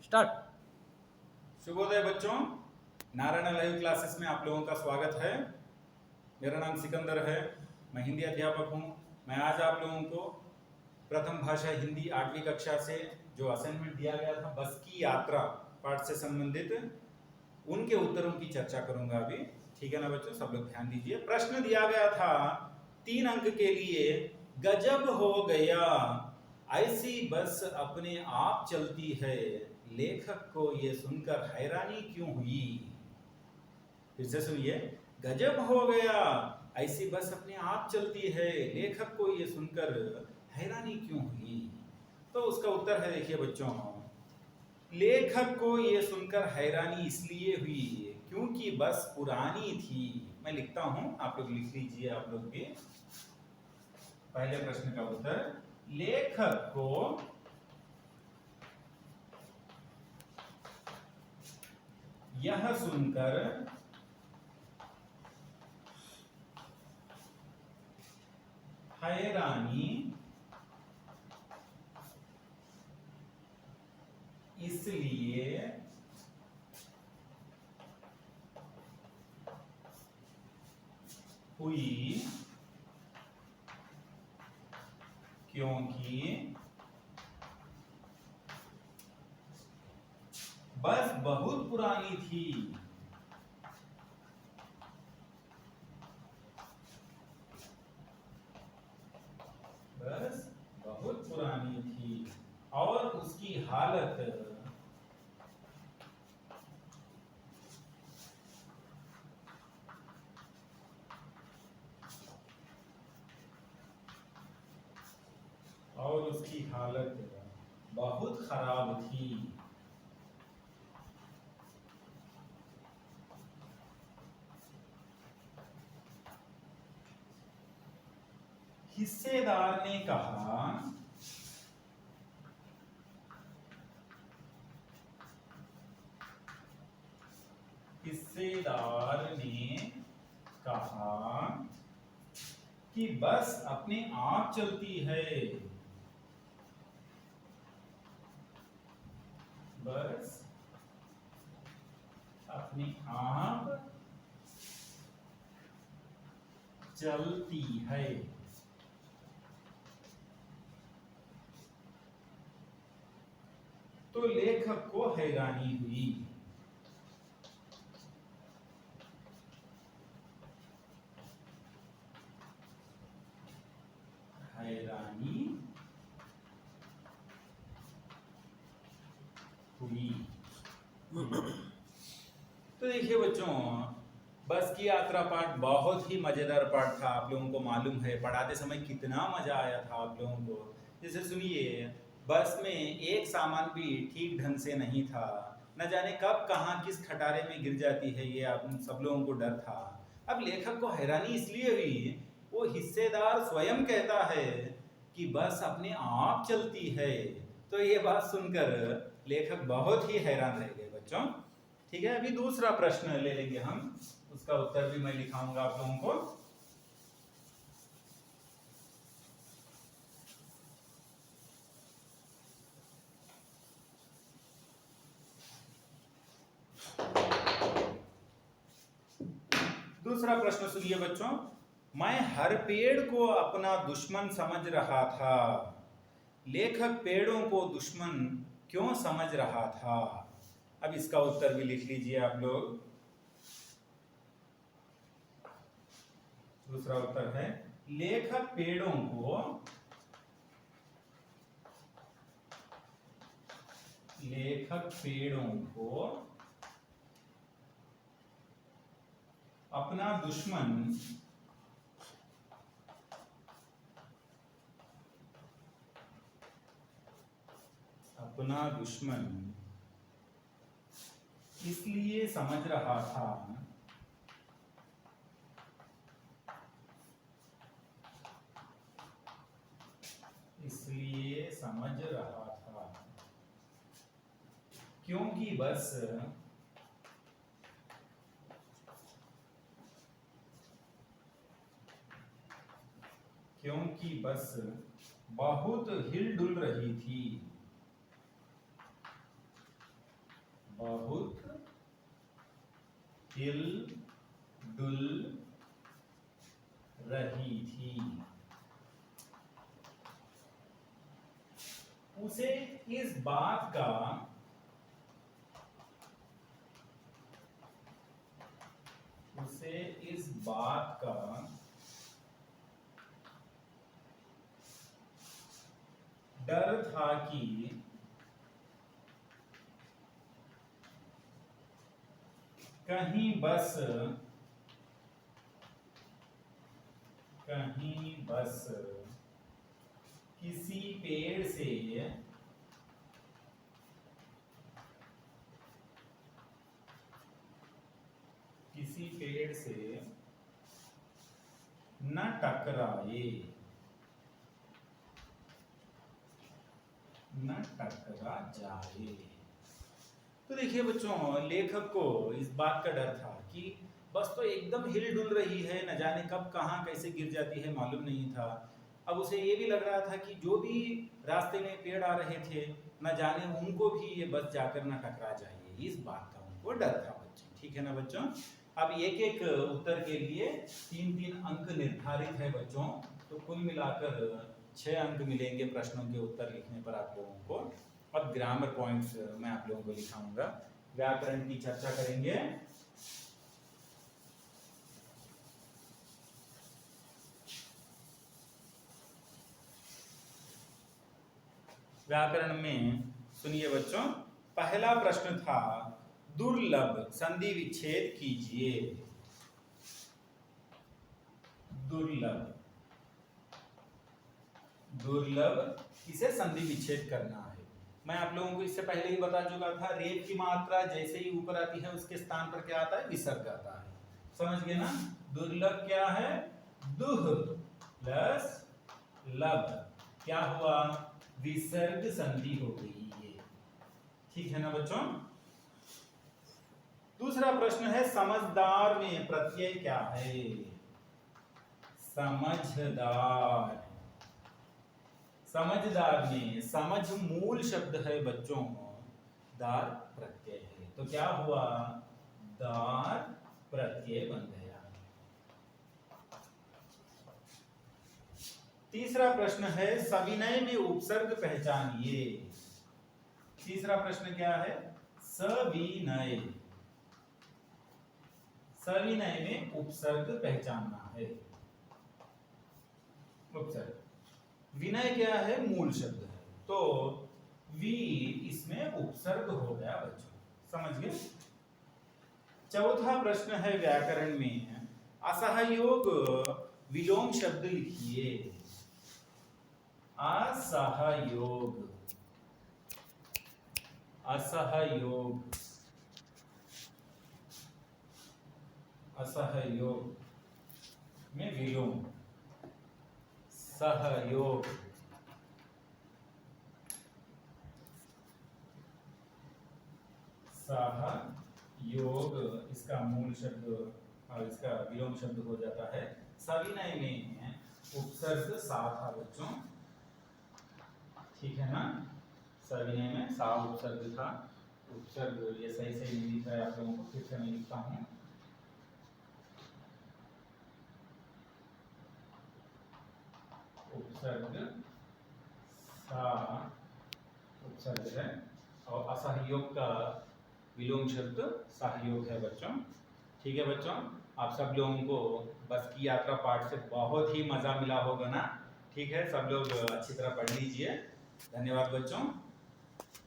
Start. शुभोदय बच्चों, Narayan live classes में आप लोगों का स्वागत है। मेरा नाम सिकंदर है, मैं हिंदी अध्यापक हूँ। मैं आज आप लोगों को प्रथम भाषा हिंदी 8वीं कक्षा से जो असाइनमेंट दिया गया था बस की यात्रा पाठ से संबंधित उनके उत्तरों की चर्चा करूंगा अभी। ठीक है ना बच्चों, सब लोग ध्यान दीजिए। प्रश्न दिया गया था 3 अंक के लिए, गजब हो गया, ऐसी बस अपने आप चलती है, लेखक को ये सुनकर हैरानी क्यों हुई। फिर से सुनिए, गजब हो गया, ऐसी बस अपने आप चलती है, लेखक को ये सुनकर हैरानी क्यों हुई। तो उसका उत्तर है, देखिए बच्चों, लेखक को ये सुनकर हैरानी इसलिए हुई क्योंकि बस पुरानी थी। मैं लिखता हूं, आप लोग लिख लीजिए, आप लोग भी। पहले प्रश्न का उत्तर, लेखक को यह सुनकर हैरानी इसलिए हुई क्योंकि बस बहुत पुरानी थी। बस बहुत पुरानी थी और उसकी हालत बहुत खराब थी। हिस्सेदार ने कहा, हिस्सेदार ने कहा कि बस अपने आप चलती है, बस अपने आप चलती है। तो लेखक को हैरानी हुई। हैरानी हुई। तो देखिए बच्चों, बस की यात्रा पाठ बहुत ही मजेदार पाठ था। आप लोगों को मालूम है पढ़ाते समय कितना मजा आया था आप लोगों को। जैसे सुनिए, बस में एक सामान भी ठीक ढंग से नहीं था, न जाने कब कहाँ किस खटारे में गिर जाती है, ये आप सब लोगों को डर था। अब लेखक को हैरानी इसलिए हुई, वो हिस्सेदार स्वयं कहता है कि बस अपने आप चलती है। तो ये बात सुनकर लेखक बहुत ही हैरान रह गए बच्चों। ठीक है, अभी दूसरा प्रश्न ले लेंगे हम, उसका उत्तर भी मैं लिखाऊंगा आप लोगों को। दूसरा प्रश्न सुनिए बच्चों, मैं हर पेड़ को अपना दुश्मन समझ रहा था, लेखक पेड़ों को दुश्मन क्यों समझ रहा था। अब इसका उत्तर भी लिख लीजिए आप लोग। दूसरा उत्तर है, लेखक पेड़ों को अपना दुश्मन इसलिए समझ रहा था क्योंकि बस बहुत हिल डुल रही थी। बहुत हिल डुल रही थी। उसे इस बात का डर था कि कहीं बस किसी पेड़ से न टकरा जाए। तो देखिए बच्चों, लेखक को इस बात का डर था कि बस तो एकदम हिल डुल रही है, न जाने कब कहाँ कैसे गिर जाती है मालूम नहीं था। अब उसे ये भी लग रहा था कि जो भी रास्ते में पेड़ आ रहे थे, न जाने उनको भी ये बस जाकर न टकरा जाए, इस बात का उनको डर था बच्चों। ठीक है ना बच्चों। अब एक एक उत्तर के लिए 3-3 अंक निर्धारित है बच्चों। तो कुल मिलाकर 6 अंक मिलेंगे प्रश्नों के उत्तर लिखने पर आप लोगों को। अब ग्रामर पॉइंट्स मैं आप लोगों को लिखाऊंगा। व्याकरण की चर्चा करेंगे। व्याकरण में सुनिए बच्चों, पहला प्रश्न था दुर्लभ संधि विच्छेद कीजिए। दुर्लभ इसे संधि विच्छेद करना है। मैं आप लोगों को इससे पहले ही बता चुका था, रेप की मात्रा जैसे ही ऊपर आती है उसके स्थान पर क्या आता है, विसर्ग आता है। समझ गए ना। दुर्लभ क्या है, दुह प्लस लब, क्या हुआ, विसर्ग संधि हो गई है। ठीक है ना बच्चों। दूसरा प्रश्न है समझदार में प्रत्यय क्या है। समझदार में समझ मूल शब्द है बच्चों, दार प्रत्यय है, तो क्या हुआ, दार प्रत्यय बन गया। तीसरा प्रश्न है सविनय में उपसर्ग पहचानिए। तीसरा प्रश्न क्या है, सविनय में उपसर्ग पहचानना है। उपसर्ग, विनय क्या है, मूल शब्द है, तो वी इसमें उपसर्ग हो गया बच्चों। समझ गए। चौथा प्रश्न है व्याकरण में, असहयोग विलोम शब्द लिखिए। असहयोग में विलोम, सहयोग, इसका मूल शब्द और इसका विलोम शब्द हो जाता है। सविनय में उपसर्ग सा था बच्चों। ठीक है ना। सविनय में सा उपसर्ग था। उपसर्ग ये सही नहीं लिखा है आप लोगों को, फिर से मैं लिखता हूँ। उपसर्ग सा उपसर्ग है और असहयोग का विलोम शब्द सहयोग है बच्चों। ठीक है बच्चों, आप सब लोगों को बस की यात्रा पाठ से बहुत ही मजा मिला होगा ना। ठीक है, सब लोग अच्छी तरह पढ़ लीजिए। धन्यवाद बच्चों।